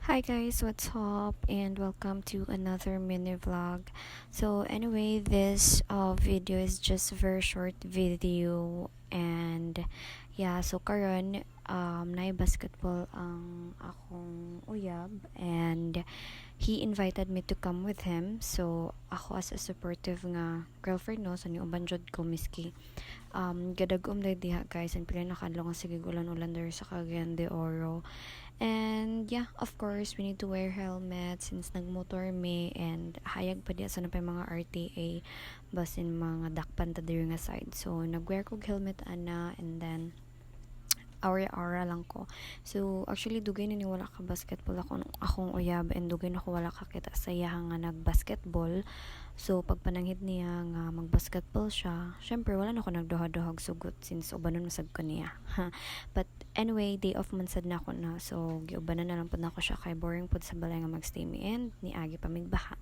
Hi guys, what's up? And welcome to another mini vlog. So anyway, this video is just a very short video, and yeah, so karon na basketball ang akong uyab, and he invited me to come with him. So ako as a supportive nga girlfriend no sa niuban jud ko miski gadagom dahil diha guys, and pila nakadlo nga sige ulan there sa Cagayan de Oro. And yeah, of course, we need to wear helmet since nagmotor me, and hayag pa diya sa napay mga RTA basin mga dakpan ta diri nga side. So nagwear kog helmet ana, and then aura lang ko. So actually dugay na ni wala ka basketball akong uyab, and dugay na ko wala ka kita sa iya nga nagbasketball. So pag pananghid niya nga magbasketball siya, syempre wala na ako nagduha-duhag sugot since ubanon masag ko niya. But anyway, day off man sad na ako na, so giubanan na lang pud nako siya kay boring pud sa balay nga magstay mi, and ni agi pa migbaha.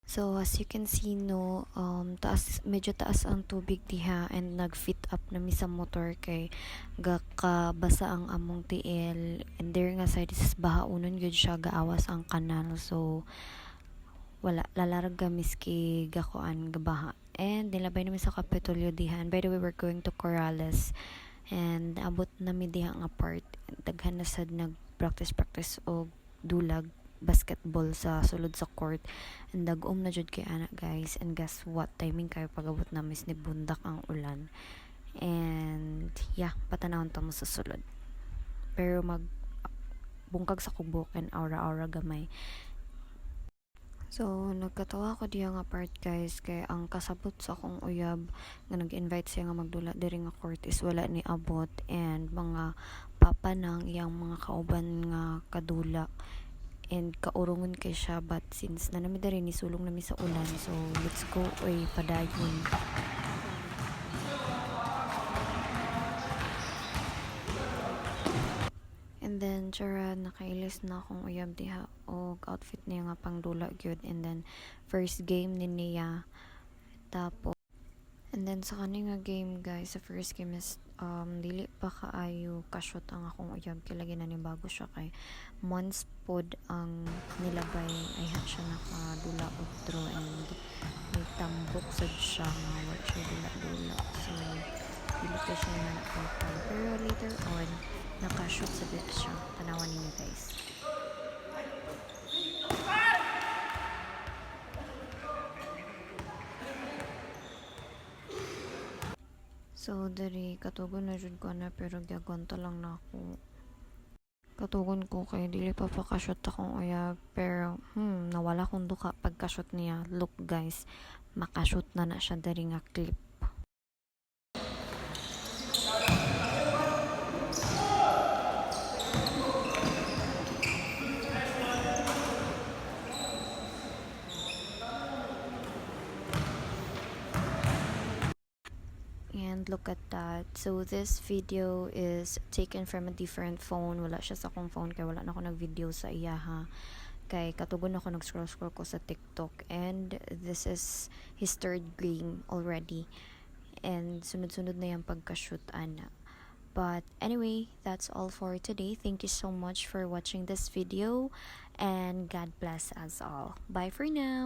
So as you can see no, medyo taas ang tubig diha, and nag-fit up na mi sa motor kay gakabasa ang among tiil, and there nga side is bahaunon gyud siya, gaawas ang kanal. So wala lalarag ka miski gakuan gabaha, and nilabay namin sa Kapitolyo dihan. By the way, we're going to Corrales, and abot nami diha nga part, daghan na sad nag practice og dulag basketball sa sulod sa court, and dagom na jud kay ana guys. And guess what, timing kayo pagabot namin ni bundak ang ulan, and yeah, patanawon ta mo sa sulod, pero mag bungkag sa kubok and aura gamay. So, nagkatawa ko diya nga part guys, kay ang kasabot sa akong uyab nga nag-invite siya nga magdula diri nga court is wala ni abot, and mga papa nang iyang mga kauban nga kadula, and kaurungon kay siya. But since nanami diri ni sulong nami sa ulan, so let's go oy padayon. And then tsara nakailis na akong uyab diha og outfit niya nga pangdula gyud, and then first game ni niya. Tapos and then sa kani nga game guys, sa first game is dili pa kaayo ka-shoot ang akong uyab, kay lagi na ni bago siya kay months pod ang nilabay, ay siya nakadula og draw, and may tambok sad siya nga wala siya dula. So dili pa siya nga nakapal, pero later on nakashoot sa bit siya. Tanawan ninyo guys. So dari katugon na jud ko na, pero gyagwanta lang na ako. Katugon ko kay dili pa pakashoot akong uyab, pero nawala kong duka pagkashoot niya. Look guys, makashoot na siya dari nga clip. And look at that. So this video is taken from a different phone. Wala siya sa akong phone kay wala na ako nag-video sa iya ha. Kay katugon ako nag-scroll ko sa TikTok, and this is his third game already. And sunod-sunod na yung pagka-shoot ana. But anyway, that's all for today. Thank you so much for watching this video, and God bless us all. Bye for now.